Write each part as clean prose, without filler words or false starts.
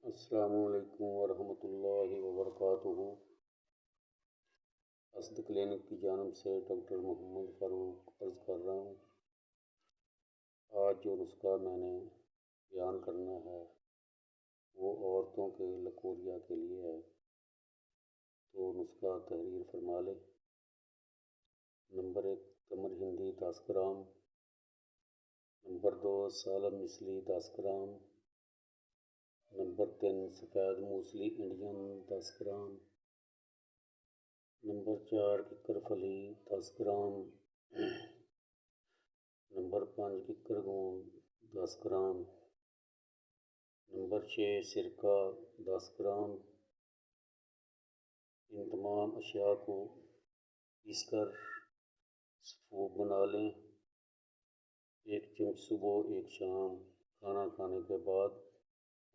السلام علیکم ورحمۃ اللہ وبرکاتہ۔ اسد کلینک کی جانب سے ڈاکٹر محمد فاروق عرض کر رہا ہوں۔ آج جو نسخہ میں نے بیان کرنا ہے وہ عورتوں کے لکوریا کے لیے ہے، تو نسخہ تحریر فرما لے۔ نمبر 1 تمر ہندی 10 گرام، نمبر 2 سالم مصلی 10 گرام، نمبر 3 سفید موسلی انڈین 10 گرام، نمبر 4 ککر پھلی 10 گرام، نمبر 5 ککر گوند 10 گرام، نمبر 6 سرکہ 10 گرام۔ ان تمام اشیاء کو پیس کر سفوف بنا لیں۔ 1 چمچ صبح 1 شام کھانا کھانے کے بعد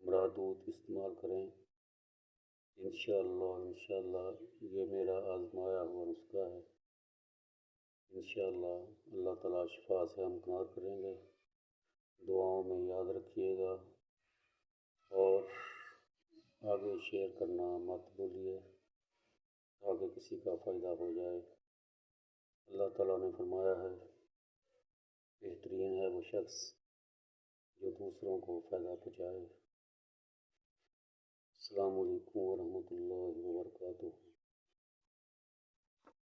ہمراہ دودھ استعمال کریں۔ انشاءاللہ یہ میرا آزمایا ہوا نسخہ ہے۔ انشاءاللہ اللہ تعالیٰ شفا سے ہمکنار کریں گے۔ دعاؤں میں یاد رکھیے گا اور آگے شیئر کرنا مت بھولیے تاکہ کسی کا فائدہ ہو جائے۔ اللہ تعالیٰ نے فرمایا ہے بہترین ہے وہ شخص جو دوسروں کو فائدہ پہنچائے۔ السلام علیکم ورحمۃ اللہ وبرکاتہ۔